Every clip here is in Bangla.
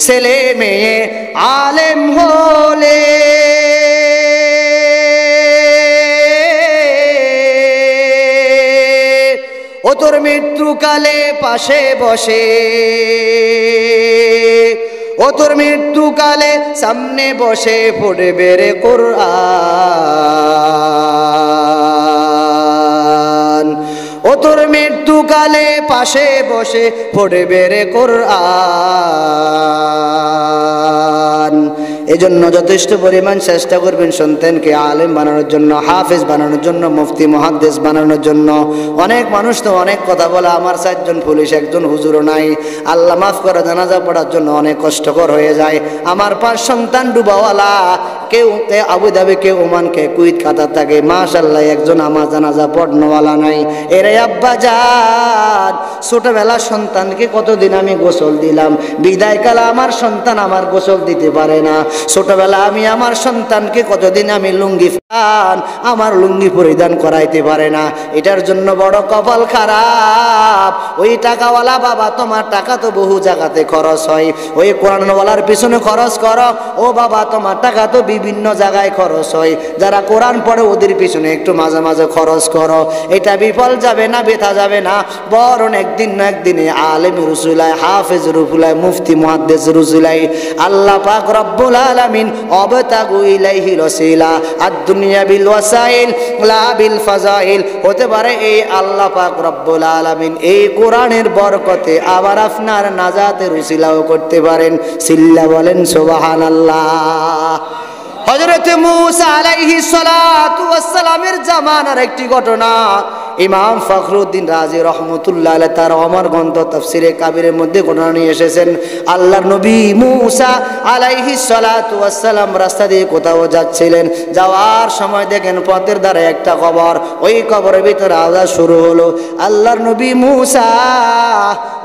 ছেলে মেয়ে আলেম হলে ও তোর মৃত্যুকালে পাশে বসে, ও তোর মৃত্যুকালে সামনে বসে পড়বে রে কোরআন, ও তোর মৃত্যুকালে পাশে বসে পড়বে রে কোরআন। এজন্য যথেষ্ট পরিমাণ চেষ্টা করবেন সন্তানকে আলেম বানানোর জন্য, হাফেজ বানানোর জন্য, মুফতি মুহাদ্দিস বানানোর জন্য। অনেক মানুষ তো অনেক কথা বলে, আমার 4 জন পুলিশ, 1 জন হুজুরও নাই, আল্লাহ মাফ করে জানাজা পড়ার জন্য অনেক কষ্টকর হয়ে যায়। আমার 5 সন্তান ডুবাওয়ালা, কেউ আবুধাবি, কেউ ওমান, কে কুইত, কাতার থাকে, মাশাআল্লাহ একজন আমার জানাজা পড়নওয়ালা নাই। এরে আব্বা জান, ছোটবেলা সন্তানকে কতদিন আমি গোসল দিলাম, বিদায়কালে আমার সন্তান আমার গোসল দিতে পারে না। ছোটবেলা আমি আমার সন্তানকে কতদিন আমি লুঙ্গি আমার লুঙ্গি পরিধান করাইতে পারে না। এটার জন্য বড় কপাল খারাপ। ওই টাকাওয়ালা বাবা, তোমার টাকা তো বহু জায়গাতে খরচ হয়, ওই কোরআনওয়ালার পিছনে খরচ করো। ও বাবা, তোমার টাকা তো বিভিন্ন জায়গায় খরচ হয়, যারা কোরআন পড়ে ওদের পিছনে একটু মাঝে মাঝে খরচ করো। এটা বিফল যাবে না, বেথা যাবে না, বরং একদিন না একদিনে আলেম রসুলাই, হাফেজ রসুলাই, মুফতি মুহাদ্দিস রসুলাই। আল্লাহ পাক রব্বুল আলামিন অবতাগু ইলাইহিল ওয়াসিলা আদ-দুনিয়া বিল ওয়াসাইল লা বিল ফাজাইল। হতে পারে এই আল্লাহ পাক রব্বুল আলামিন এই কোরআনের বরকতে আবার আপনার নাজাতের উসিলাও করতে পারেন। সিল্লা বলেন সুবহানাল্লাহ। হযরত মূসা আলাইহিস সালাতু ওয়াস সালামের জামানার একটি ঘটনা ইমাম ফখরুদ্দিন রাজি রহমতুল্লাহ আলাইহি তার অমর গ্রন্থ তাফসিরে কাবিরের মধ্যে ঘটনা নিয়ে এসেছেন। আল্লাহর নবী মূসা আলাইহিস সালাতু ওয়াস সালাম রাস্তা দিয়ে কোথাও যাচ্ছিলেন, যাওয়ার সময় দেখেন পথের ধারে একটা কবর, ওই কবরের ভিতরে আওয়াজ শুরু হলো। আল্লাহর নবী মূসা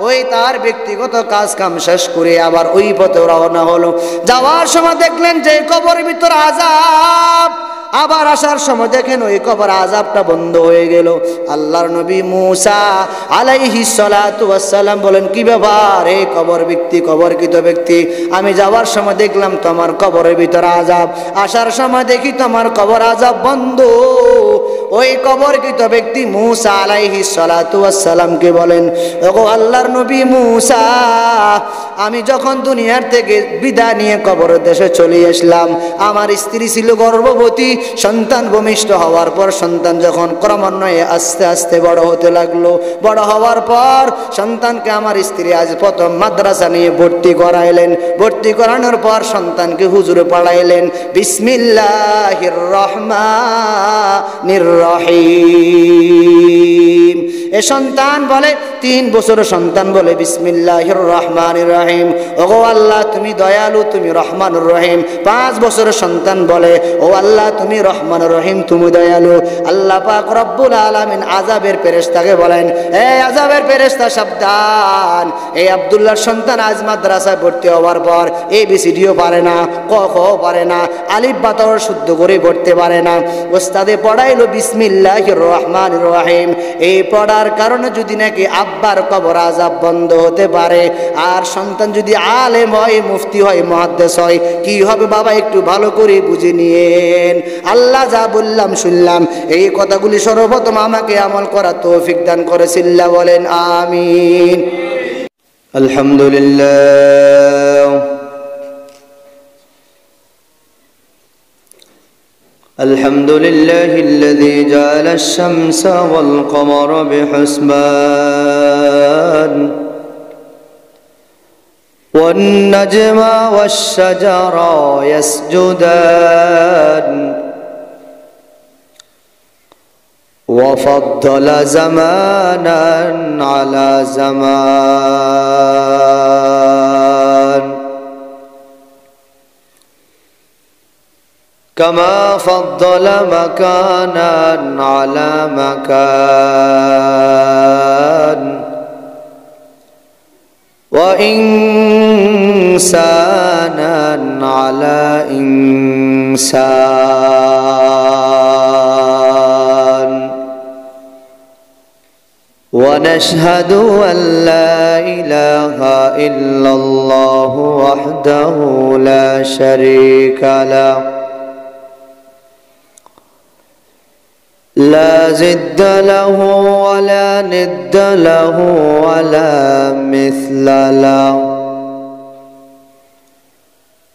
ওই তার ব্যক্তিগত কাজ কাম শেষ করে আবার ওই পথে রওনা হলো। যাওয়ার সময় দেখলেন যে কবরের ভিতরে আযাব, আবার আসার সময় দেখেন ওই কবর আযাবটা বন্ধ হয়ে গেল। আল্লাহর নবী মূসা আলাইহিস সালাতু ওয়াস সালাম বলেন, কি ব্যাপার এই কবর ব্যক্তি, কবরকৃত ব্যক্তি, আমি যাওয়ার সময় দেখলাম তোমার কবরের ভিতরে আযাব, আসার সময় দেখি তোমার কবর আযাব বন্ধ। ওই কবরকৃত ব্যক্তি মূসা আলাইহিস সালাতু ওয়াস সালামকে বলেন, ওগো আল্লাহর নবী মূসা, আমি যখন দুনিয়ার থেকে বিদায় নিয়ে কবরের দেশে চলে আসলাম, আমার স্ত্রী ছিল গর্ভবতী, সন্তান ভূমিষ্ঠ হওয়ার পর সন্তান যখন ক্রমান্বয়ে আস্তে আস্তে বড় হতে লাগলো, বড় হওয়ার পর সন্তানকে আমার স্ত্রী আজ প্রথম মাদ্রাসা নিয়ে ভর্তি করাইলেন। ভর্তি করানোর পর সন্তানকে হুজুরে পড়াইলেন বিসমিল্লাহির রহমানির রহিম। এ সন্তান বলে 3 বছর সন্তান বলে বিসমিল্লাহির রহমানির রহিম, ওগো আল্লাহ তুমি দয়ালু, তুমি রহমানুর রহিম। 5 বছরের সন্তান বলে, ও আল্লাহ তুমি রহমান রহিম, তুমি দয়ালু। আল্লাহ পাক রব্বুল আলামিন আযাবের ফেরেশতাকে বলেন, এই আযাবের ফেরেশতা সাবধান, এই আব্দুল্লাহর সন্তান আজ মাদ্রাসায় ভর্তি হওয়ার পর এবিসিডিও পারে না, ক খ পারে না, আলিফ বা তা শুদ্ধ করে পড়তে পারে না। ওস্তাদে পড়াইলো বিসমিল্লাহির রহমানির রহিম। এই পড়ার কারণে যদি নাকি আব্বার কবর আযাব বন্ধ হতে পারে, আর সন্তান যদি আলেম হয়, মুফতি হয়, মুহাদ্দিস হয়, কি হবে বাবা একটু ভালো করে বুঝে নিয়েন। আল্লাহ যা বললাম শুনলাম, এই কথাগুলি সর্বপ্রথম আমাকে আমল করার তৌফিক দান করে। সিল্লা বলেন আমিন। আলহামদুলিল্লাহ আলহামদুলিল্লাহিল্লাযী জাআলা আশ-শামসা ওয়াল কমারা বিহুসবান والنجم والشجر يسجدان وفضل زمانا على زمان كما فضل مكانا على مكان وإنسانا على إنسان ونشهد أن لا إله إلا الله وحده لا شريك له لا ضد له ولا ند له ولا مثل له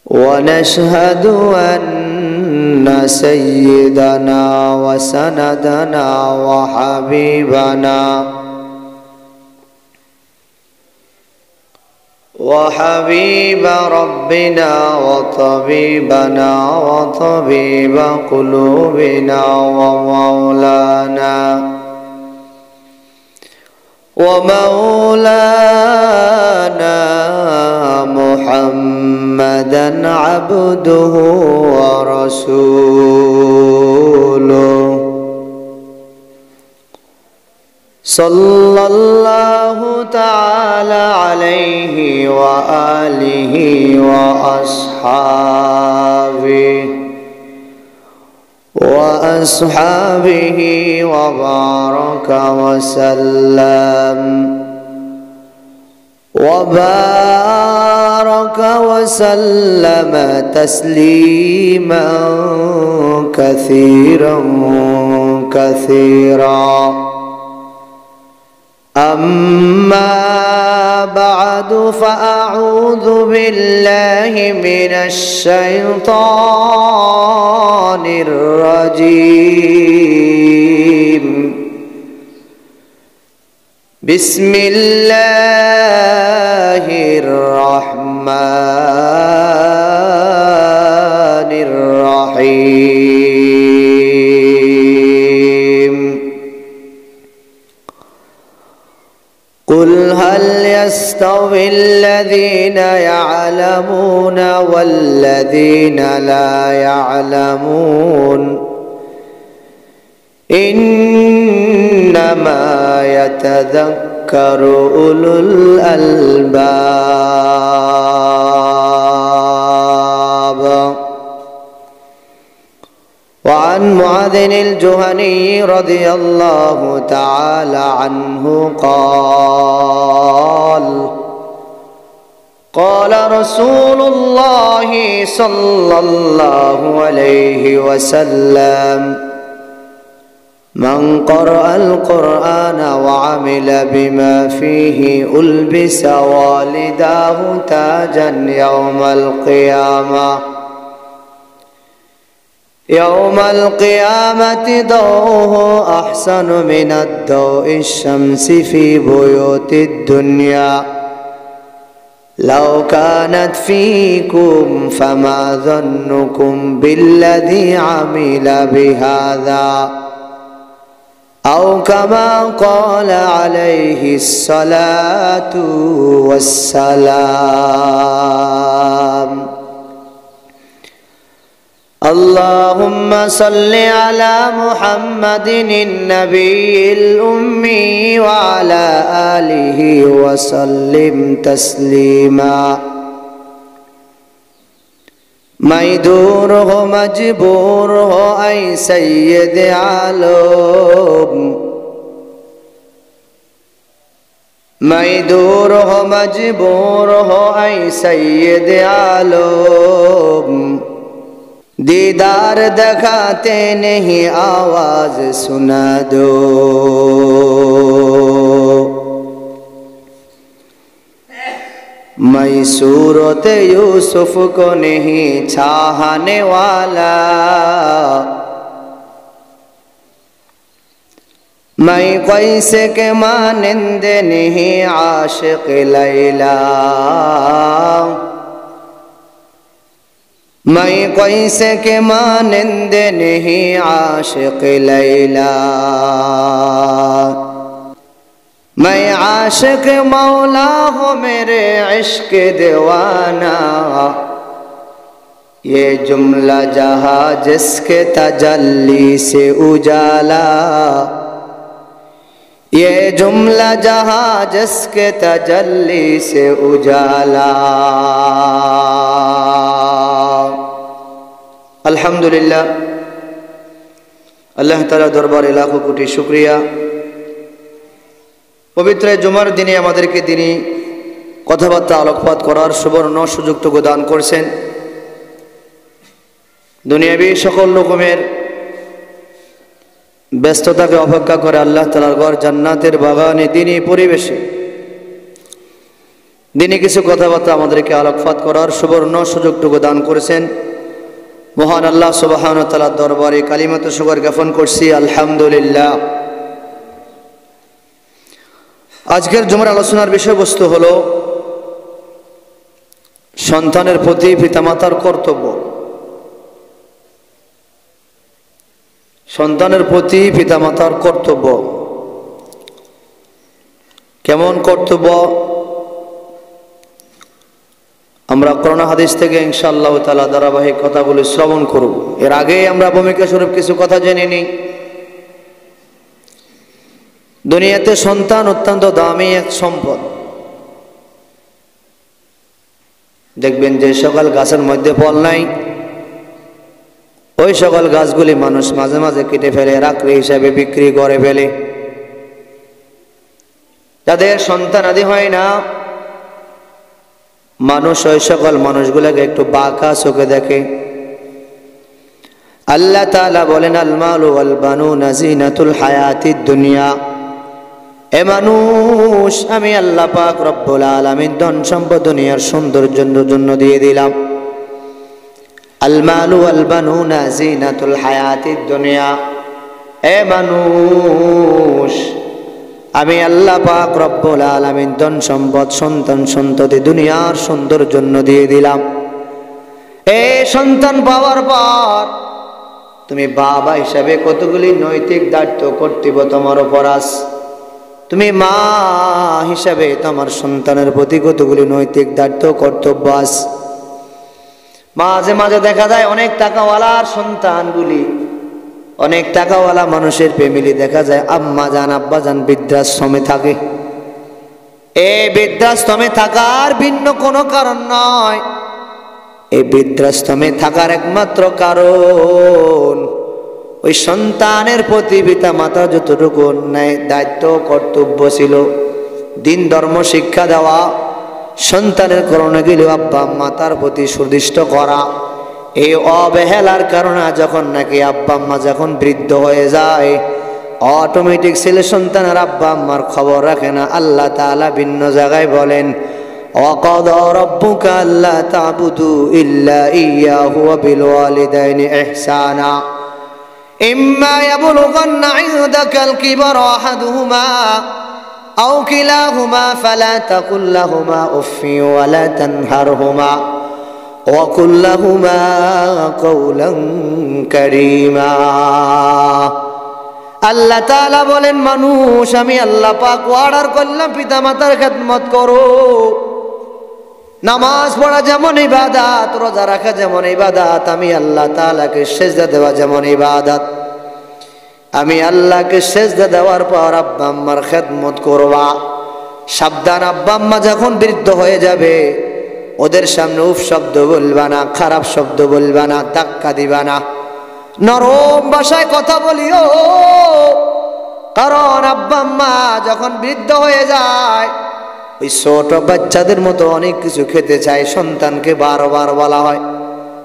ونشهد أن سيدنا وسندنا وحبيب ربنا وطبيبنا وطبيب قلوبنا ومولانا محمدا عبده ورسوله صلى الله تعالى عليه وآله وأصحابه وبارك وسلم تسليما كثيرا أما بعد فأعوذ بالله من الشيطان الرجيم بسم الله الرحمن الرحيم قل هل يستوي الذين يعلمون والذين لا يعلمون إنما يتذكر أولو الألباب وعن معاذ الجهني رضي الله تعالى عنه قال رسول الله صلى الله عليه وسلم من قرأ القرآن وعمل بما فيه ألبس والداه تاجا يوم القيامة ضوءه أحسن من الضوء الشمس في بيوت الدنيا لو كانت فيكم فما ظنكم بالذي عمل بهذا أو كما قال عليه الصلاة والسلام اللهم صل على محمد النبي الأمي وعلى آله وسلم تسليما ميدور ہو مجبور ہو اے سید عالم ميدور ہو مجبور ہو اے سید عالم دیدار دکھاتے نہیں آواز سنا دو میں صورت یوسف کو نہیں چاہنے والا میں کیسے کے مانند نہیں عاشق لیلا میں کیسے کے مانند نہیں عاشق لیلا میں عاشق مولا ہوں میرے عشق دیوانہ یہ جملہ جہاں جس کے تجلی سے اجالا یہ جملہ جہاں جس کے تجلی سے اجالا الحمدللہ اللہ تعالی دربار لاکھوں کوٹی شکریہ পবিত্র জুমার দিনে আমাদেরকে তিনি কথাবার্তা আলোকপাত করার সুবর্ণ সুযোগটুকু দান করছেন। দুনিয়াবী সকল রকমের ব্যস্ততাকে অপেক্ষা করে আল্লাহ তাআলার ঘর জান্নাতের বাগানে দিনী পরিবেশে দিনে কিছু কথাবার্তা আমাদেরকে আলোকপাত করার সুবর্ণ সুযোগটুকু দান করেছেন। মহান আল্লাহ সুবহানাহু ওয়া তাআলার দরবারে কালিমাতু শুকর জ্ঞাপন করছি, আলহামদুলিল্লাহ। আজকের জুমার আলোচনার বিষয়বস্তু হলো সন্তানের প্রতি পিতামাতার কর্তব্য। সন্তানের প্রতি পিতামাতার কর্তব্য কেমন কর্তব্য আমরা কোরআন হাদিস থেকে ইনশাআল্লাহ তাআলা ধারাবাহিক কথাগুলো শ্রবণ করব। এর আগে আমরা ভূমিকা স্বরূপ কিছু কথা জেনে নিই। দুনিয়াতে সন্তান অত্যন্ত দামি এক সম্পদ। দেখবেন যে সকল গাছের মধ্যে ফল নাই, ওই সকল গাছগুলি মানুষ মাঝে মাঝে কেটে ফেলে, রাখড়ি হিসাবে বিক্রি করে ফেলে। যাদের সন্তান আদি হয় না, মানুষ ওই সকল মানুষগুলোকে একটু বাঁকা চোখে দেখে। আল্লাহ তাআলা বলেন, আল মালু ওয়াল বানুনা জিনাতুল হায়াতিদ দুনিয়া। এ মানুষ, আমি আল্লাহ পাক রব্বুল আলামিন ধন সম্পদ দুনিয়ার সৌন্দর্যের জন্য দিয়ে দিলাম। আল মালু ওয়াল বানুনা জিনাতুল হায়াতিদ দুনিয়া। এ মানুষ, আমি আল্লাহ পাক রব্বুল আলামিন ধন সম্পদ সন্তান সন্ততি দুনিয়ার সৌন্দর্যের জন্য দিয়ে দিলাম। এই সন্তান পাওয়ার পর তুমি বাবা হিসাবে কতগুলি নৈতিক দায়িত্ব কর্তব্য তোমার উপর আছে। তুমি মা হিসাবে তোমার সন্তানের প্রতি কতগুলি নৈতিক দায়িত্ব কর্তব্য আছে। মাঝে মাঝে দেখা যায় অনেক টাকাওয়ালার সন্তানগুলি, অনেক টাকাওয়ালা মানুষের ফ্যামিলি দেখা যায় আম্মা জান আব্বা জান বৃদ্ধাশ্রমে থাকে। এই বৃদ্ধাশ্রমে থাকার ভিন্ন কোনো কারণ নয়। এই বৃদ্ধাশ্রমে থাকার একমাত্র কারণ ওই সন্তানের প্রতি পিতা মাতা যতটুকু অন্যায় দায়িত্ব কর্তব্য ছিল, দিন ধর্ম শিক্ষা দেওয়া, সন্তানের করণে গেলে আব্বা মাতার প্রতি সুদৃষ্ট করা, এই অবহেলার কারণে যখন নাকি আব্বা আম্মা যখন বৃদ্ধ হয়ে যায়, অটোমেটিক ছেলে সন্তানের আব্বা আম্মার খবর রাখে না। আল্লাহ তাআলা ভিন্ন জায়গায় বলেন, ওয়াকাদা রাব্বুকা আল্লা তা'বুদু ইল্লা ইয়্যাহু ওয়া বিল ওয়ালিদাইনি ইহসানা ইম্মা ইয়াবলুগান্না ইনদাকাল কিবারা আহাদুহুমা আও কিলাহুমা ফালা তাকুল লাহুমা উফফিন ওয়া লা তানহারহুমা وَقُلْ لَهُمَا قَوْلًا كَرِيمًا। আল্লাহ তাআলা বলেন, মানুষ, আমি আল্লাহ পাক অর্ডার করলাম পিতা মাতার খেদমত করো। নামাজ পড়া যেমন ইবাদত, রোজা রাখা যেমন ইবাদত, আমি আল্লাহ তাআলাকে সিজদা দেওয়া যেমন ইবাদত। আমি আল্লাহকে সিজদা দেওয়ার পর আব্বা আম্মার খেদমত করবা। সাবধান, আব্বা আম্মা যখন বৃদ্ধ হয়ে যাবে, ওদের সামনে উফ শব্দ বলবা না, খারাপ শব্দ বলবা না, ধাক্কা দিবা না, নরম ভাষায় কথা বলিও। কারণ আব্বা আম্মা যখন বৃদ্ধ হয়ে যায়, ওই ছোট বাচ্চাদের মতো অনেক কিছু খেতে চায়। সন্তানকে বারবার বলা হয়,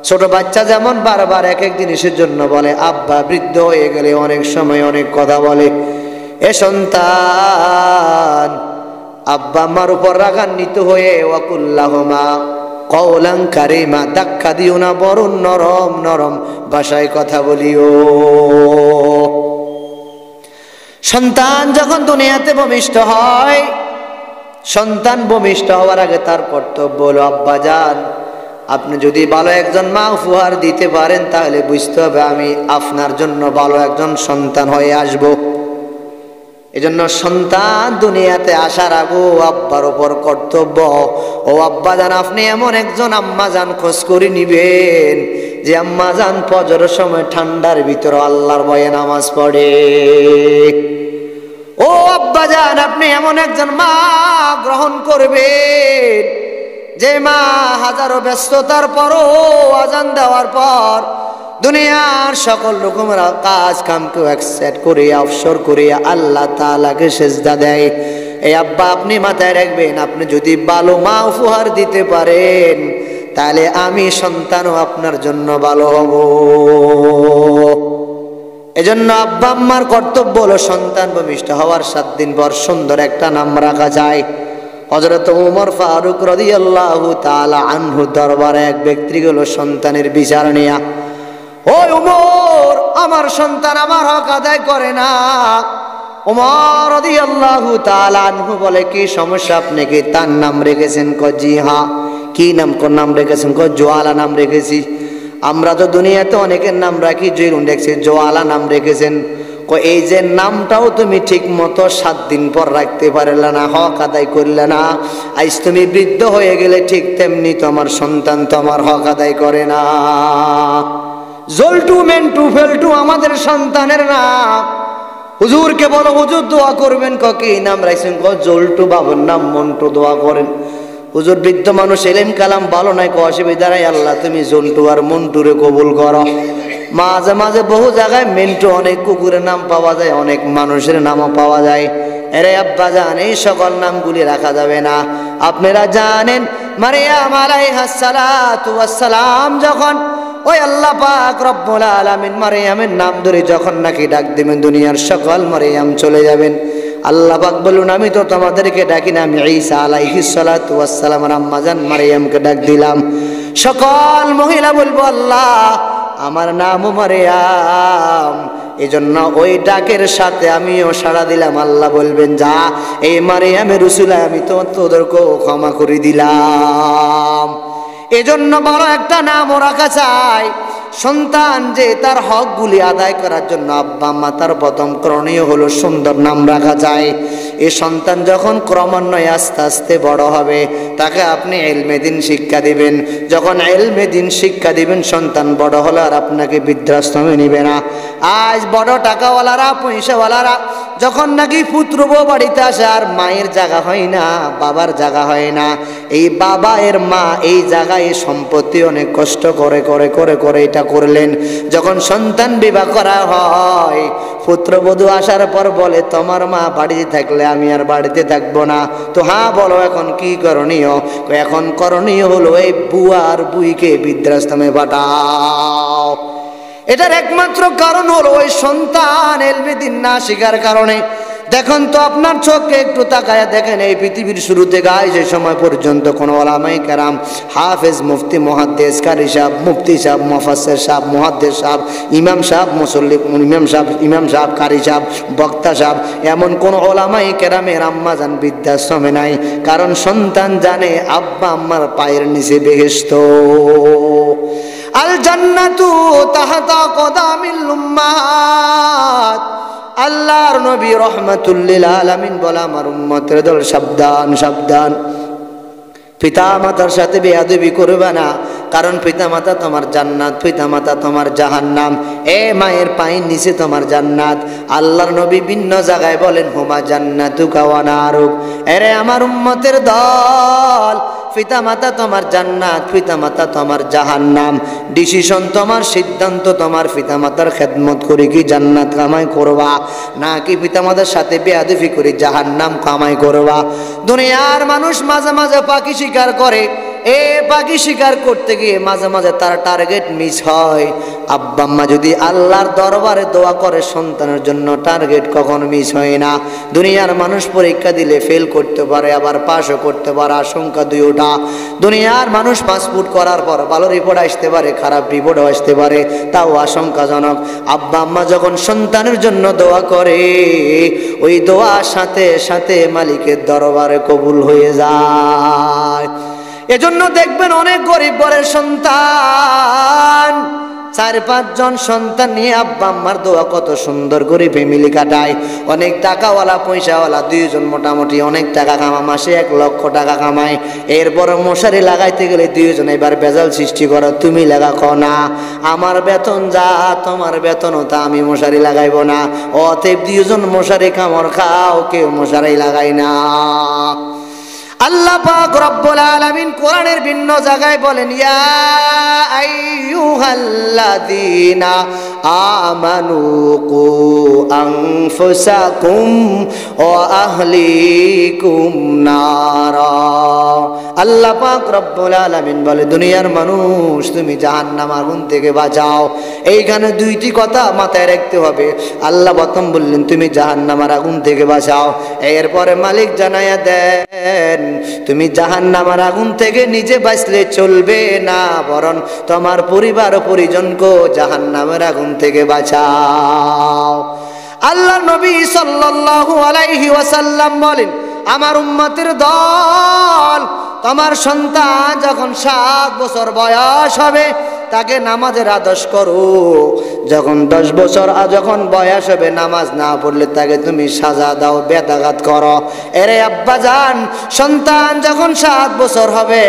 ছোট বাচ্চা যেমন বারবার এক এক জিনিসের জন্য বলে, আব্বা বৃদ্ধ হয়ে গেলে অনেক সময় অনেক কথা বলে। এ সন্তান, আব্বা আম্মার উপর রাগান্বিত হয়ে ওয়াকুল লাহুমা কওলান কারীমা, ধাক্কা দিও না, বরং নরম নরম ভাষায় কথা বলিও। সন্তান যখন দুনিয়াতে ভূমিষ্ঠ হয়, সন্তান ভূমিষ্ঠ হওয়ার আগে তার কর্তব্য হলো, আব্বা জান, আপনি যদি ভালো একজন মা উপহার দিতে পারেন, তাহলে বুঝতে হবে আমি আপনার জন্য ভালো একজন সন্তান হয়ে আসব। এজন্য সন্তান দুনিয়াতে আসার আগেও আব্বার উপর কর্তব্য, ও আব্বা জান, আপনি এমন একজন আম্মা জান খোঁজ করে নিবেন যে আম্মা জান ফজরের সময় ঠান্ডার ভিতরে আল্লাহর ভয়ে নামাজ পড়ে। ও আব্বা জান, আপনি এমন একজন মা গ্রহণ করবেন যে মা হাজারো ব্যস্ততার পরও আজান দেওয়ার পর দুনিয়ার সকল রকমের কাজ কামকে অ্যাকসেপ্ট করিয়া অবসর করিয়া আল্লাহ তাআলাকে সিজদা দেয়। এই আব্বা আপনি মাথায় রাখবেন, আপনি যদি ভালো মা উপহার দিতে পারেন তাহলে আমি সন্তানও আপনার জন্য ভালো হব। এজন্য আব্বা আম্মার কর্তব্য হলো সন্তান ভূমিষ্ঠ হওয়ার 7 দিন পর সুন্দর একটা নাম রাখা যায়। হযরত ওমর ফারুক রাদিয়াল্লাহু তাআলা আনহু দরবারে এক ব্যক্তি গেল সন্তানের বিচার নিয়া। ওই ওমর, আমার সন্তান আমার হক আদায় করে না। ওমর রাদিয়াল্লাহু তাআলা আনহু বলে, কি সমস্যা, আপনি কি তার নাম রেখেছেন? কয় জি হ্যাঁ। কি নাম রেখেছেন? কয় জোয়ালা নাম রেখেছি। আমরা তো দুনিয়াতে অনেকের নাম রাখি, জয়ুন রেখেছি, জোয়ালা নাম রেখেছেন। কয় এই যে নামটাও তুমি ঠিক মতো 7 দিন পর রাখতে পারলে না, হক আদায় করলে না, আজ তুমি বৃদ্ধ হয়ে গেলে ঠিক তেমনি তোমার সন্তান তোমার হক আদায় করে না। জল্টু মেন্টু ফেলটু আমাদের সন্তানের নাম। হুজুরকে বলো, হুজুর দোয়া করবেন। কি নাম রাখছেন? জল্টু। বাবার নাম মন্টু, দোয়া করেন। হুজুর বৃদ্ধ মানুষ, এলেম কালাম ভালো নাই, অসুবিধা নাই, আল্লাহ তুমি জল্টু আর মন্টুরে কবুল করো। মাঝে মাঝে বহু জায়গায় মিন্টু, অনেক কুকুরের নাম পাওয়া যায়, অনেক মানুষের নামও পাওয়া যায়। এরে আব্বা জান, এই সকল নামগুলি রাখা যাবে না। আপনারা জানেন মারিয়াম আলাইহাস সালাতু ওয়াস সালাম যখন ওই আল্লাহ পাক রব্বুল আলামিন মারিয়ামের নাম ধরে যখন নাকি ডাক দিবেন, দুনিয়ার সকল মারিয়াম চলে যাবেন। আল্লাহ পাক বলুন, আমি তো তোমাদেরকে ডাকি না, আমি ঈসা আলাইহিস সালাতু ওয়াস সালামের আম্মা জান মারিয়ামকে ডাক দিলাম। সকল মহিলা বলবো, আল্লাহ আমার নামও মারিয়াম, এজন্য ওই ডাকের সাথে আমিও সাড়া দিলাম। আল্লাহ বলবেন, যা এই মারিয়ামের রসুল, আমি তো তোদেরকেও ক্ষমা করে দিলাম। এজন্য বড় একটা নামও রাখা চাই। সন্তান যে তার হকগুলি আদায় করার জন্য আব্বা আম্মা তার প্রথম করণীয় হলো সুন্দর নাম রাখা যায়। এই সন্তান যখন ক্রমান্বয়ে আস্তে আস্তে বড় হবে, তাকে আপনি ইলমে দ্বীন শিক্ষা দিবেন। যখন ইলমে দ্বীন শিক্ষা দিবেন, সন্তান বড় হলে আর আপনাকে বৃদ্ধাশ্রমে নিবে না। আজ বড় টাকাওয়ালারা, পয়সাওয়ালারা যখন নাকি পুত্র বউ বাড়িতে আসে, আর মায়ের জায়গা হয় না, বাবার জায়গা হয় না। এই বাবা এর মা এই জায়গায় সম্পত্তি অনেক কষ্ট করে করে করে করে এটা করলেন। যখন সন্তান বিবাহ করা হয়, পুত্রবধূ আসার পর বলে, তোমার মা বাড়িতে থাকলে আমি আর বাড়িতে থাকবো না। তো হ্যাঁ বলো, এখন কি করণীয়? এখন করণীয় হলো এই বুয়া আর বুইকে বৃদ্ধাশ্রমে পাঠাও। এটার একমাত্র কারণ হলো ওই সন্তান ইলমে দ্বীন না শিখার কারণে। দেখুন তো, আপনার চোখে একটু তাকায়া দেখেন, এই পৃথিবীর শুরু থেকে আজ যে সময় পর্যন্ত কোনো ওলামায়ে কেরাম, হাফেজ, মুফতি, মুহাদ্দিস, কারি সাহেব, মুফতি সাহেব, মুফাসসির সাহেব, মুহাদ্দিস সাহেব, ইমাম সাহেব, মুসল্লি, ইমাম সাহেব, কারি সাহেব, বক্তা সাহেব, এমন কোন ওলামায়ে কেরামের আম্মা জান বৃদ্ধাশ্রমে নাই। কারণ সন্তান জানে আব্বা আম্মার পায়ের নিচে বেহেশত। আল জান্নাতু তাহতা কদামিল উম্মাহাত। আল্লাহর নবী রাহমাতুল লিল আলামিন বলে, আমার উম্মতের দল সাবধান সাবধান, পিতা মাতার সাথে বেয়াদবি করবে না। কারণ পিতা মাতা তোমার জান্নাত, পিতা মাতা তোমার জাহান্নাম। এ মায়ের পায়ের নিচে তোমার জান্নাত। আল্লাহর নবী ভিন্ন জায়গায় বলেন, হুমা জান্নাতুকা ওয়া নারুক। এরে আমার উম্মতের দল, পিতা মাতা তোমার জান্নাত, পিতা মাতা তোমার জাহান্নাম। ডিসিশন তোমার, সিদ্ধান্ত তোমার। পিতা মাতার খেদমত করে কি জান্নাত কামাই করবা, নাকি পিতা মাতার সাথে বেয়াদবি করে জাহান্নাম কামাই করবা? দুনিয়ার মানুষ মাঝে মাঝে পাখি শিকার করে। এ পাখি শিকার করতে গিয়ে মাঝে মাঝে তার টার্গেট মিস হয়। আব্বা আম্মা যদি আল্লাহর দরবারে দোয়া করে, সন্তানের জন্য টার্গেট কখনো মিস হয় না। দুনিয়ার মানুষ পরীক্ষা দিলে ফেল করতে পারে, আবার পাসও করতে পারে, আশঙ্কা দুইটা। দুনিয়ার মানুষ পাসপোর্ট করার পর ভালো রিপোর্ট আসতে পারে, খারাপ রিপোর্টও আসতে পারে, তাও আশঙ্কাজনক। আব্বা আম্মা যখন সন্তানের জন্য দোয়া করে, ওই দোয়ার সাথে সাথে মালিকের দরবারে কবুল হয়ে যায়। এজন্য দেখবেন অনেক গরিব ঘরের সন্তান, 4-5 জন সন্তান নিয়ে আব্বা আম্মার দোয়া কত সুন্দর করে ফ্যামিলি কাটায়। অনেক টাকাওয়ালা পয়সাওয়ালা, 2 জন মোটামুটি অনেক টাকা কামা, মাসে 1 লক্ষ টাকা কামায়। এরপর মশারি লাগাইতে গেলে 2 জন এবার বেজাল সৃষ্টি করো, তুমি লাগাকো না, আমার বেতন যা, তোমার বেতনও তা, আমি মশারি লাগাইব না। অতএব 2 জন মশারি কামড় খাও, কেউ মশারি লাগাই না। আল্লাহ পাক রব্বুল আলামিন কোরআনের ভিন্ন জায়গায় বলেন, ইয়া আইয়ুহাল্লাযীনা আমানু কু আনফুসাকুম ওয়া আহলিকুম নারা। আল্লাহ পাক রব্বুল আলামিন বলে, দুনিয়ার মানুষ তুমি জাহান্নাম আগুন থেকে বাঁচাও। এইখানে দুইটি কথা মাথায় রাখতে হবে। আল্লাহ প্রথম বললেন তুমি জাহান্নামের আগুন থেকে বাঁচাও, এরপরে মালিক জানায়া দেন তুমি জাহান্নামের আগুন থেকে নিজে বাঁচলে চলবে না, বরং তোমার পরিবার ও পরিজনকে জাহান্নামের আগুন থেকে বাঁচাও। আল্লাহ নবী সাল্লাল্লাহু আলাইহি ওয়াসাল্লাম বলেন, আমার উম্মতের দল, তোমার সন্তান যখন 7 বছর বয়স হবে তাকে নামাজের আদেশ করো। যখন 10 বছর যখন বয়স হবে নামাজ না পড়লে তাকে তুমি সাজা দাও, বেদাঘাত করো। এরে আব্বাজান, সন্তান যখন 7 বছর হবে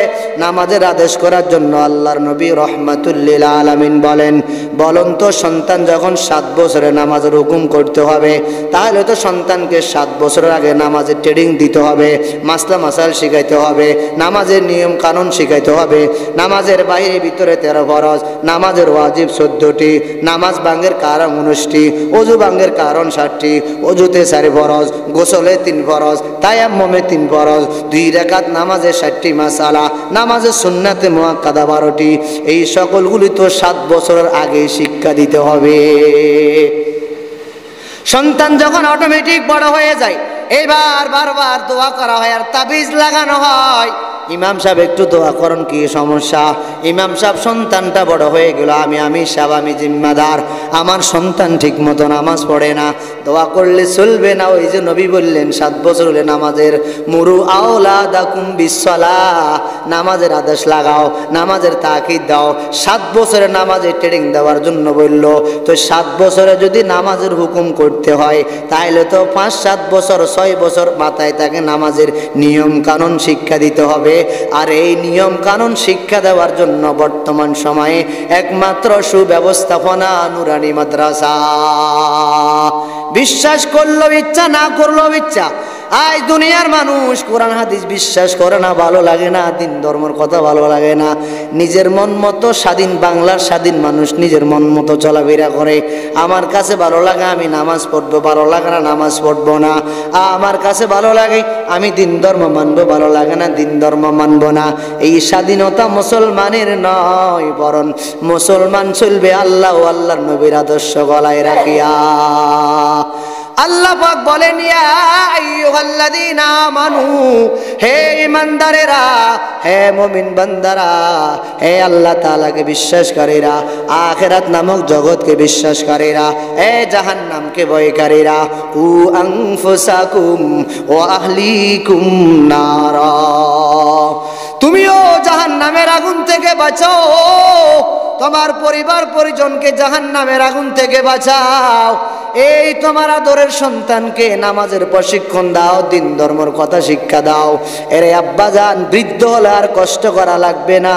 নামাজের আদেশ করার জন্য আল্লাহর নবী রহমাতুল লিল আলামিন বলেন, বলুন তো সন্তান যখন 7 বছরে নামাজের হুকুম করতে হবে, তাহলে তো সন্তানকে 7 বছরের আগে নামাজের ট্রেনিং দিতে হবে, মাসলা মাসাইল শিখাইতে হবে, নামাজের নিয়ম কানুন শিখাইতে হবে। নামাজের বাইরে ভিতরে 13 ফরজ, নামাজের ওয়াজিব 14টি, নামাজ ভাঙ্গের কারণ 19টি, ওযু ভাঙ্গের কারণ 60টি, ওযুতে 4 ফরজ, গোসলে 3 ফরজ, তায়াম্মুমে 3 ফরজ, 2 রাকাত নামাজে 60টি মাসালা, নামাজে সুন্নাতে মুআক্কাদা 12টি। এই সকলগুলি তো 7 বছরের আগে শিক্ষা দিতে হবে। সন্তান যখন অটোমেটিক বড় হয়ে যায়, এবার বারবার দোয়া করা হয় আর তাবিজ লাগানো হয়। ইমাম সাহেব একটু দোয়া করেন, কি সমস্যা? ইমাম সাহেব সন্তানটা বড় হয়ে গেল, আমি সাহেব আমি জিম্মাদার, আমার সন্তান ঠিক মতো নামাজ পড়ে না, দোয়া করলে চলবে না। ওই যে নবী বললেন 7 বছর হলে নামাজের মুরু আওলাদাকুম বিসসালাহ, নামাজের আদেশ লাগাও, নামাজের তাকিদ দাও। 7 বছরে নামাজের ট্রেনিং দেওয়ার জন্য বলল, তো 7 বছরে যদি নামাজের হুকুম করতে হয় তাহলে তো 5-7 বছর 6 বছর মাথায় তাকে নামাজের নিয়ম কানুন শিক্ষা দিতে হবে। আর এই নিয়ম কানুন শিক্ষা দেওয়ার জন্য বর্তমান সময়ে একমাত্র সুব্যবস্থাপনা নুরানি মাদ্রাসা। বিশ্বাস করলো ইচ্ছা, না করলো ইচ্ছা। আজ দুনিয়ার মানুষ কোরআন হাদিস বিশ্বাস করে না, ভালো লাগে না, দিন ধর্মের কথা ভালো লাগে না, নিজের মন মতো স্বাধীন, বাংলার স্বাধীন মানুষ নিজের মন মতো চলাফেরা করে। আমার কাছে ভালো লাগে আমি নামাজ পড়বো, ভালো লাগে না নামাজ পড়বো না। আমার কাছে ভালো লাগে আমি দিন ধর্ম মানবো, ভালো লাগে না দিন ধর্ম মানবো না। এই স্বাধীনতা মুসলমানের নয়, বরং মুসলমান চলবে আল্লাহ ও আল্লাহর নবীর আদর্শ গলায় রাখিয়া। আল্লাহ পাক বলেন, ইয়া আইয়ুহাল্লাযীনা আমানু, হে ঈমানদারেরা, হে মুমিন বান্দারা, হে আল্লাহ তাআলাকে বিশ্বাসকারীরা, আখিরাত নামক জগৎকে বিশ্বাসকারীরা, হে জাহান্নামকে ভয়কারীরা, কু আনফুসাকুম ওয়া আহলিকুম নারা, তুমিও জাহান্নামের আগুন থেকে বাঁচো, তোমার পরিবার পরিজনকে জাহান্নামের আগুন থেকে বাঁচাও। এই তোমার আদরের সন্তানকে নামাজের প্রশিক্ষণ দাও, দিন ধর্মের কথা শিক্ষা দাও। এরে আব্বাজান, বৃদ্ধ হলে আর কষ্ট করা লাগবে না।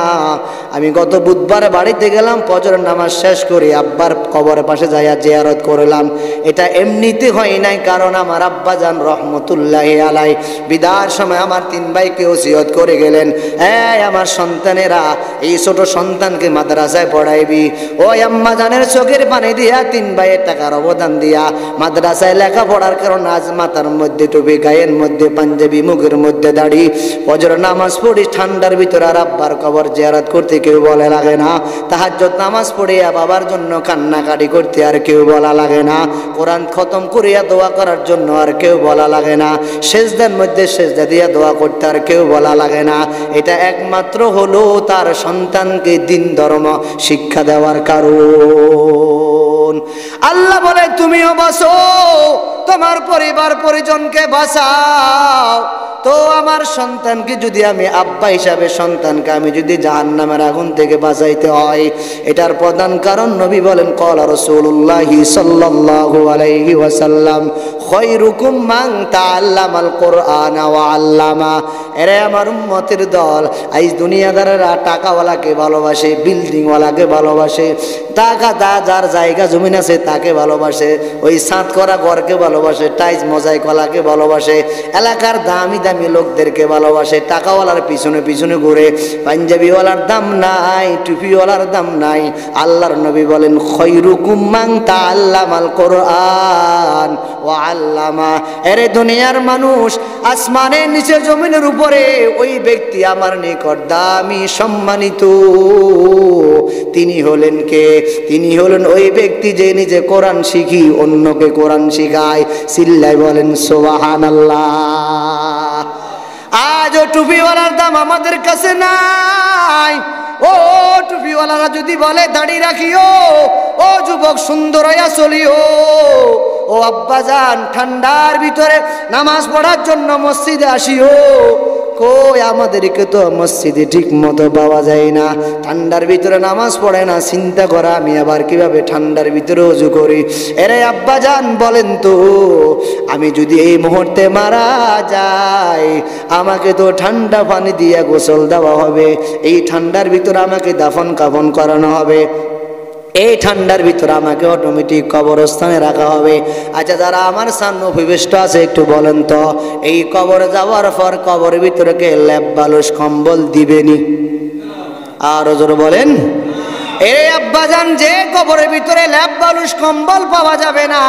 আমি গত বুধবারে বাড়িতে গেলাম, ফজরের নামাজ শেষ করে আব্বার কবরের পাশে যাইয়া জিয়ারত করলাম। এটা এমনিতে হয় নাই, কারণ আমার আব্বাজান রহমতুল্লাহি আলাই বিদায়ের সময় আমার 3 ভাইকে ওসিয়ত করে গেলেন, এই আমার সন্তানেরা, এই ছোট সন্তানকে মাদ্রাসায় পড়াইবি। ওই আম্মাজানের চোখের পানি দিয়া 3 ভাইয়ের টাকার অবদান দিয়া মাদ্রাসায় লেখাপড়ার কারণে আজ মাথার মধ্যে টুপি, গায়ের মধ্যে পাঞ্জাবি, মুখের মধ্যে দাড়ি, ফজর নামাজ পড়ি ঠান্ডার ভিতরে আর আব্বার কবর জিয়ারত করতে কেউ বলে লাগে না। তাহাজ্জুদ নামাজ পড়িয়া বাবার জন্য কান্নাকাটি করতে আর কেউ বলা লাগে না। কোরআন খতম করিয়া দোয়া করার জন্য আর কেউ বলা লাগে না। সেজদার মধ্যে সেজদা দিয়া দোয়া করতে আর কেউ বলা লাগে না। এটা একমাত্র হলো তার সন্তানকে দিন ধর্ম শিক্ষা দেওয়ার কারণ। আল্লাহ বলে, তুমিও বাঁচো, তোমার পরিবার পরিজনকে বাঁচাও। তো আমার সন্তানকে যদি আমি আব্বা হিসাবে সন্তানকে আমি যদি জাহান্নামের আগুন থেকে বাঁচাইতে হয়, এটার প্রধান কারণ নবী বলেন, ক্বালা রাসূলুল্লাহি সাল্লাল্লাহু আলাইহি ওয়াসাল্লাম, খায়রুকুম মান তাআল্লামাল কুরআনা ওয়া আল্লামা। এরে আমার উম্মতের দল, আজ দুনিয়াদারেরা টাকাওয়ালাকে ভালোবাসে, বিল্ডিংওয়ালাকে ভালোবাসে, টাকা যার জায়গা জমিন আছে তাকে ভালোবাসে, ওই সাত করা ঘরকে ভালোবাসে, টাইজ মজাইকওয়ালাকে ভালোবাসে, এলাকার দামি দামি দামি লোকদেরকে ভালোবাসে, টাকাওয়ালার পিছনে পিছনে ঘুরে, পাঞ্জাবিওয়ালার দাম নাই, টুপিওয়ালার দাম নাই। আল্লাহর নবী বলেন খৈরুকুম মান তাআল্লামাল কোরআন ওয়া আল্লামা। এরে দুনিয়ার মানুষ, আসমানের নিচে জমিনের উপরে ওই ব্যক্তি আমার নিকট দামি সম্মানিত। তিনি হলেন কে? তিনি হলেন ওই ব্যক্তি যে নিজে কোরআন শিখি অন্যকে কোরআন শিখায়। চিল্লাই বলেন সুবহানাল্লাহ। আজও টুপিওয়ালার দাম আমাদের কাছে নাই। ও টুপিওয়ালারা যদি বলে দাড়ি রাখিও, ও যুবক সুন্দর হইয়া চলিও, ও আব্বাজান ঠান্ডার ভিতরে নামাজ পড়ার জন্য মসজিদে আসিও, কই আমাদেরকে তো মসজিদে ঠিক মতো পাওয়া যায় না, ঠান্ডার ভিতরে নামাজ পড়ে না। চিন্তা করা আমি আবার কিভাবে ঠান্ডার ভিতরে ওযু করি। এরে আব্বাজান বলেন তো, আমি যদি এই মুহূর্তে মারা যাই, আমাকে তো ঠান্ডা পানি দিয়ে গোসল দেওয়া হবে, এই ঠান্ডার ভিতরে আমাকে দাফন কাফন করানো হবে, এই ঠান্ডার ভিতরে আমাকে অটোমেটিক কবরস্থানে রাখা হবে। আচ্ছা, যারা আমার সামনে উপবিষ্ট আছে একটু বলেন তো, এই কবরে যাওয়ার পর কবরের ভিতরে কে লেপ বালিশ কম্বল দিবেনি? আর জোরে বলেন। এই আব্বাজান, যে কবরের ভিতরে লেপ বালিশ কম্বল পাওয়া যাবে না,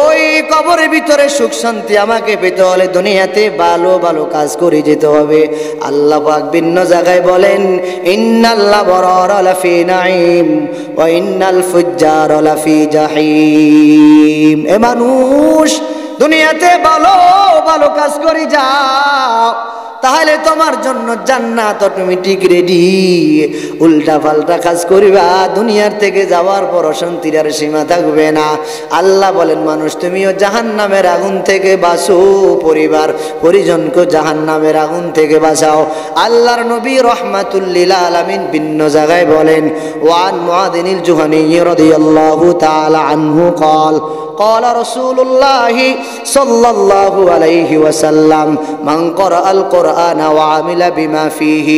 ওই কবরের ভিতরে সুখ শান্তি আমাকে পেতে হলে দুনিয়াতে ভালো ভালো কাজ করে যেতে হবে। আল্লাহ পাক ভিন্ন জায়গায় বলেন ইন্নাল আবরারা লাফি নাঈম ওয়া ইন্নাল ফুজ্জারা লাফি জাহিম। এ মানুষ, দুনিয়াতে ভালো ভালো কাজ করে যাও, তাহলে তোমার জন্য জান্নাত অটোমেটিক রেডি। উল্টা পাল্টা কাজ করিবা, দুনিয়ার থেকে যাওয়ার পর অশান্তির আর সীমা থাকবে না। আল্লাহ বলেন মানুষ তুমিও জাহান্নামের আগুন থেকে বাঁচো, পরিবার পরিজনকে জাহান্নামের আগুন থেকে বাঁচাও। আল্লাহর নবী রাহমাতুল লিল আলামিন ভিন্ন জায়গায় বলেন ওয়ান মুআযিনিল জুহানী রাদিয়াল্লাহু তাআলা আনহু قال قال رسول الله صلى الله عليه وسلم من قرأ القرآن وعمل بما فيه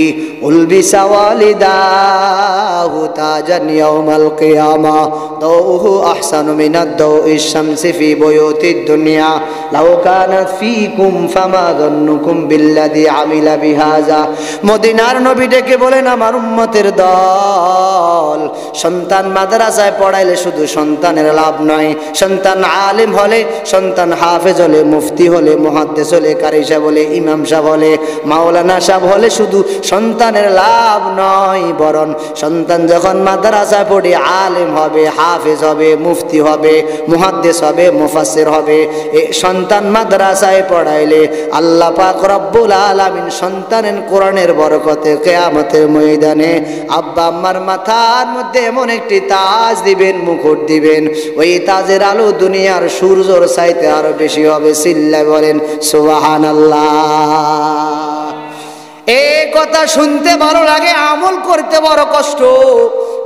ألبس والداه تاجا يوم القيامة ضوءه أحسن من الضوء الشمس في بيوت الدنيا لو كانت فيكم فما ظنكم بالذي عمل بهذا। মদিনার নবী ডেকে বলেন আমার উম্মতের দল, সন্তান মাদ্রাসায় পড়াইলে শুধু সন্তানের লাভ নয়, সন্তান আলেম হলে, সন্তান হাফেজ হলে, মুফতি হলে, মুহাদ্দিস হলে, কারি সাহেব হলে, ইমাম সাহেব হলে, মাওলানা সাহেব হলে শুধু সন্তানের লাভ নয়, বরং সন্তান যখন মাদ্রাসায় পড়ে আলেম হবে, হাফেজ হবে, মুফতি হবে, মুহাদ্দিস হবে, মুফাসসির হবে, এই সন্তান মাদ্রাসায় পড়াইলে আল্লাহ পাক রব্বুল আলামিন সন্তানের কোরআনের বরকতে কিয়ামতের ময়দানে আব্বা আম্মার মাথার মধ্যে এমন একটি তাজ দিবেন, মুকুট দিবেন, ওই তাজের আলো দুনিয়ার সূর্যের চাইতে আরো বেশি হবে। চিল্লায় বলেন সুবহানাল্লাহ। এই কথা শুনতে ভালো লাগে, আমল করতে বড় কষ্ট।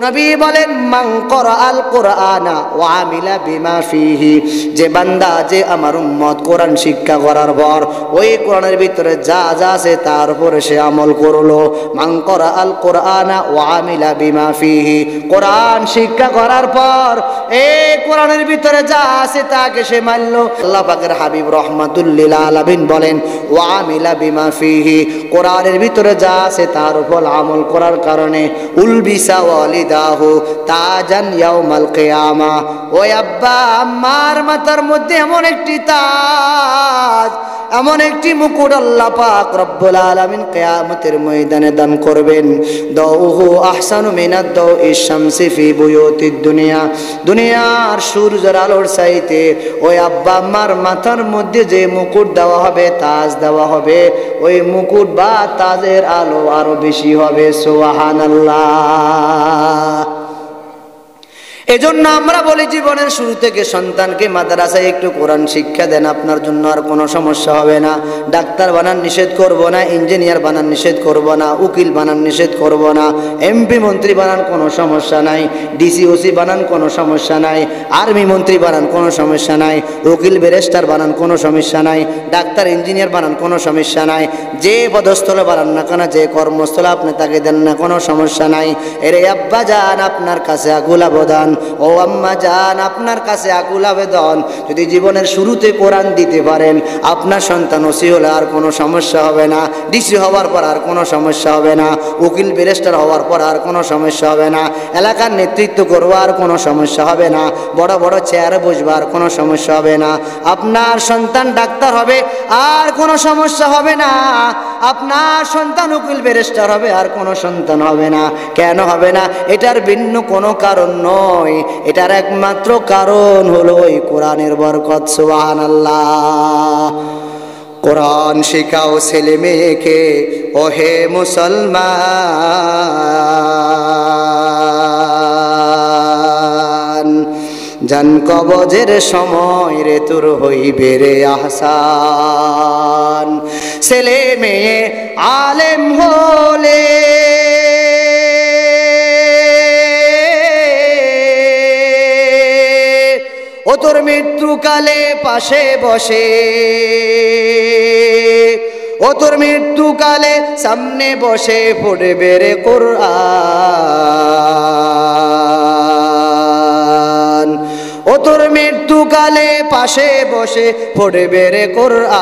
নবী বলেন মান ক্বরাআল কুরআনা ওয়া আমিলা বিমা ফিহি, যে বান্দা, যে আমার উম্মত কোরআন শিক্ষা করার পর ওই কোরআনের ভিতরে যা যা আছে তার উপরে সে আমল করলো। মান ক্বরাআল কুরআনা ওয়া আমিলা বিমা ফিহি, কোরআন শিক্ষা করার পর এই কোরআনের ভিতরে যা আছে তাকে সে মানলো। আল্লাহ পাকের হাবিব রাহমাতুল লিল আলামিন বলেন ওয়া আমিলা বিমা ফিহি, কোরআনের ভিতরে যা আছে তার উপর আমল করার কারণে উলবিসা ওয়ালিদাহু তাজান ইয়াউমাল কিয়ামা, ওই আব্বা আম্মার মাথার মধ্যে এমন একটি তাজ, এমন একটি মুকুট আল্লাহ পাক রব্বুল আলামিন কিয়ামতের ময়দানে দান করবেন। দাউহু আহসানু মিনাদ দাউইশ শামসি ফি বুয়ুতিদ দুনিয়া, দুনিয়ার সূর্যের আলোর চাইতে ওই আব্বা আম্মার মাথার মধ্যে যে মুকুট দেওয়া হবে, তাজ দেওয়া হবে, ওই মুকুট বা তাজের আলো আরো বেশি হবে। সুবহানাল্লাহ। এজন্য আমরা বলি জীবনের শুরু থেকে সন্তানকে মাদ্রাসায় একটু কোরআন শিক্ষা দেন, আপনার জন্য আর কোনো সমস্যা হবে না। ডাক্তার বানান নিষেধ করব না, ইঞ্জিনিয়ার বানান নিষেধ করব না, উকিল বানান নিষেধ করব না, এমপি মন্ত্রী বানান কোনো সমস্যা নাই, ডিসি ওসি বানান কোনো সমস্যা নাই, আর্মি মন্ত্রী বানান কোনো সমস্যা নাই, উকিল ব্যারিস্টার বানান কোনো সমস্যা নাই, ডাক্তার ইঞ্জিনিয়ার বানান কোনো সমস্যা নাই, যে পদস্থলে বানান না কেন, যে কর্মস্থলে আপনি তাকে দেন না কোনো সমস্যা নাই। এরে আব্বা জান, আপনার কাছে আকুল আবেদন, ও আম্মা জান, আপনার কাছে আকুল আবেদন, যদি জীবনের শুরুতে কোরআন দিতে পারেন, আপনার সন্তান ওসি হলে আর কোনো সমস্যা হবে না, ডিসি হওয়ার পর আর কোনো সমস্যা হবে না, উকিল ব্যারিস্টার হওয়ার পর আর কোনো সমস্যা হবে না, এলাকার নেতৃত্ব করবো আর কোনো সমস্যা হবে না, বড় বড় চেয়ারে বসবো আর কোনো সমস্যা হবে না, আপনার সন্তান ডাক্তার হবে আর কোনো সমস্যা হবে না, আপনার সন্তান উকিল ব্যারিস্টার হবে আর কোনো সন্তান হবে না। কেন হবে না? এটার ভিন্ন কোনো কারণ নয়, এটার একমাত্র কারণ হলো ওই কোরআনের বরকত। সুবহানাল্লাহ। কোরআন শেখাও ছেলে মেয়েকে, ওহে মুসলমান, জান কবজের সময় রে তোর হইবে রে আহসান। ছেলে মেয়ে আলেম হলে ও তোর মৃত্যুকালে পাশে বসে, ও তোর মৃত্যুকালে সামনে বসে পড়বে রে কোরআন, ও তোর মৃত্যুকালে পাশে বসে পড়বে রে কোরআন।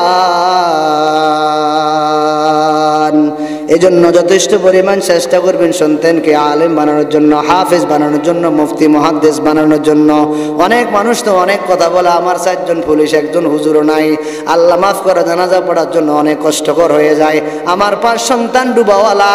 এজন্য যথেষ্ট পরিমাণ চেষ্টা করবেন সন্তানকে আলেম বানানোর জন্য, হাফেজ বানানোর জন্য, মুফতি মুহাদ্দিস বানানোর জন্য। অনেক মানুষ তো অনেক কথা বলে, আমার 4 জন পুলিশ, 1 জন হুজুরও নাই, আল্লাহ মাফ করে, জানাজা পড়ার জন্য অনেক কষ্টকর হয়ে যায়। আমার 5 সন্তান ডুবাওয়ালা,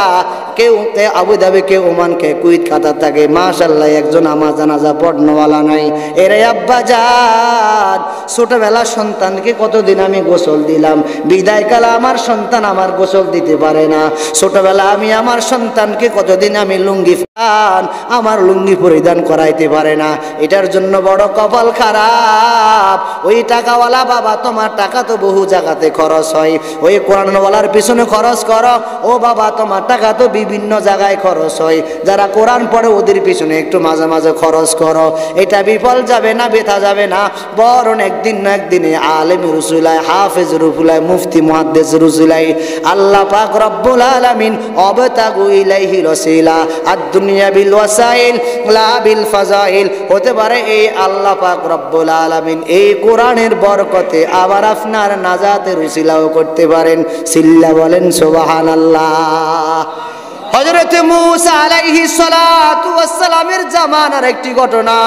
কেউ আবুধাবি, কেউ ওমান, কে কুইত, কাতার থাকে, মাশাআল্লাহ একজন আমার জানাজা পড়নওয়ালা নাই। এরে আব্বা জান, ছোটবেলা সন্তানকে কতদিন আমি গোসল দিলাম, বিদায়কালে আমার সন্তান আমার গোসল দিতে পারে না। ছোটবেলা আমি আমার সন্তানকে কতদিন আমি লুঙ্গি আমার লুঙ্গি পরিধান করাইতে পারে না। এটার জন্য বড় কপাল খারাপ। ওই টাকাওয়ালা বাবা, তোমার টাকা তো বহু জায়গাতে খরচ হয়, ওই কোরআনওয়ালার পিছনে খরচ করো। ও বাবা, তোমার টাকা তো বিভিন্ন জায়গায় খরচ হয়, যারা কোরআন পড়ে ওদের পিছনে একটু মাঝে মাঝে খরচ করো। এটা বিফল যাবে না, বেথা যাবে না, বরং একদিন না একদিনে আলেম রসুলাই, হাফেজ রুফুলাই, মুফতি মুহাদ্দিস রসুলাই, আল্লাহ পাক রব্বুল আলামিন অবতাগু ইলাইহি ওয়াসিলা আদ-দুনিয়া বিল ওয়াসাইল লা বিল ফাজাইল। হতে পারে এই আল্লাহ পাক রব্বুল আলামিন এই কোরআনের বরকতে আবার আপনার নাজাতের উসিলাও করতে পারেন। সিল্লা বলেন সুবহানাল্লাহ। হযরত মূসা আলাইহিস সালাতু ওয়াস সালামের জামানার একটি ঘটনা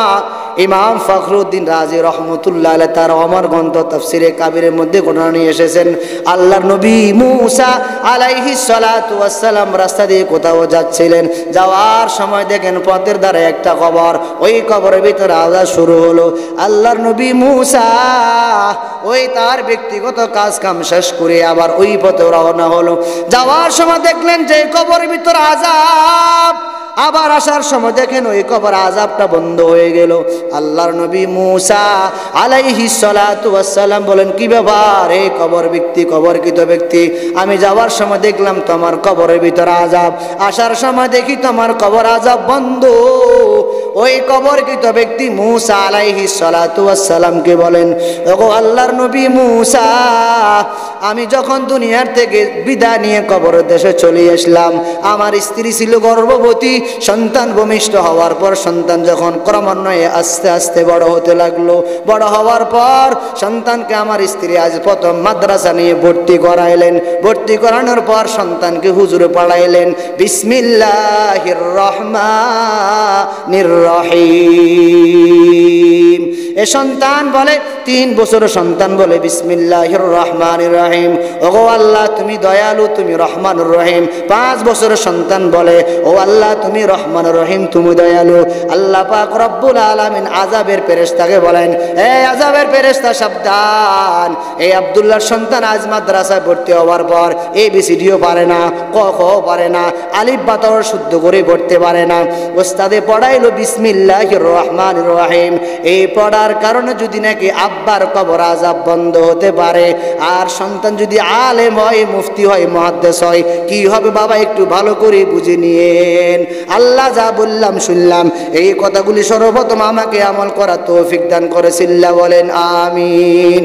ইমাম ফখরুদ্দিন রাজি রহমতুল্লাহ আলাইহি তার অমর গ্রন্থ তাফসিরে কাবিরের মধ্যে ঘটনা নিয়ে এসেছেন। আল্লাহর নবী মূসা আলাইহিস সালাতু ওয়াস সালাম রাস্তা দিয়ে কোথাও যাচ্ছিলেন, যাওয়ার সময় দেখেন পথের ধারে একটা কবর, ওই কবরের ভিতরে আওয়াজ শুরু হলো। আল্লাহর নবী মূসা ওই তার ব্যক্তিগত কাজ কাম শেষ করে আবার ওই পথে রওনা হলো। যাওয়ার সময় দেখলেন যে কবরের ভিতরে আযাব, আবার আসার সময় দেখেন ওই কবর আযাবটা বন্ধ হয়ে গেল। আল্লাহর নবী মূসা আলাইহিস সালাতু ওয়াস সালাম বলেন, কি ব্যাপার এই কবর ব্যক্তি, কবরকৃত ব্যক্তি, আমি যাওয়ার সময় দেখলাম তোমার কবরের ভিতরে আযাব, আসার সময় দেখি তোমার কবর আযাব বন্ধ। ওই কবরকৃত ব্যক্তি মূসা আলাইহিস সালাতু ওয়াস সালামকে বলেন, ওগো আল্লাহর নবী মূসা, আমি যখন দুনিয়ার থেকে বিদায় নিয়ে কবরের দেশে চলে আসলাম, আমার স্ত্রী ছিল গর্ভবতী, সন্তান ভূমিষ্ঠ হওয়ার পর সন্তান যখন ক্রমান্বয়ে আস্তে আস্তে বড় হতে লাগলো, বড় হওয়ার পর সন্তানকে আমার স্ত্রী আজ প্রথম মাদ্রাসা নিয়ে ভর্তি করাইলেন। ভর্তি করানোর পর সন্তানকে হুজুরে পড়াইলেন বিসমিল্লাহির রহমানির রহিম। এ সন্তান বলে 3 বছর সন্তান বলে বিসমিল্লাহির রহমানির রহিম, ওগো আল্লাহ তুমি দয়ালু, তুমি রহমানুর রহিম। 5 বছরের সন্তান বলে, ও আল্লাহ তুমি রহমানুর রহিম, তুমি দয়ালু। আল্লাহ পাক রব্বুল আলামিন আযাবের ফেরেশতাকে বলেন, এই আযাবের ফেরেশতা সাবধান, এই আব্দুল্লাহর সন্তান আজ মাদ্রাসায় ভর্তি হওয়ার পর ABCDও পারে না, ক খ পারে না, আলিফ বা তা শুদ্ধ করে পড়তে পারে না। ওস্তাদে পড়াইলো বিসমিল্লাহির রহমানির রহিম। এই পড়ার কারণে যদি নাকি আব্বার কবর আযাব বন্ধ হতে পারে, আর সন্তান যদি আলেম হয়, মুফতি হয়, মুহাদ্দিস হয়, কি হবে বাবা একটু ভালো করে বুঝে নিয়েন। আল্লাহ যা বললাম শুনলাম, এই কথাগুলি সর্বপ্রথম আমাকে আমল করার তৌফিক দান করেছিলেন, বলেন আমিন।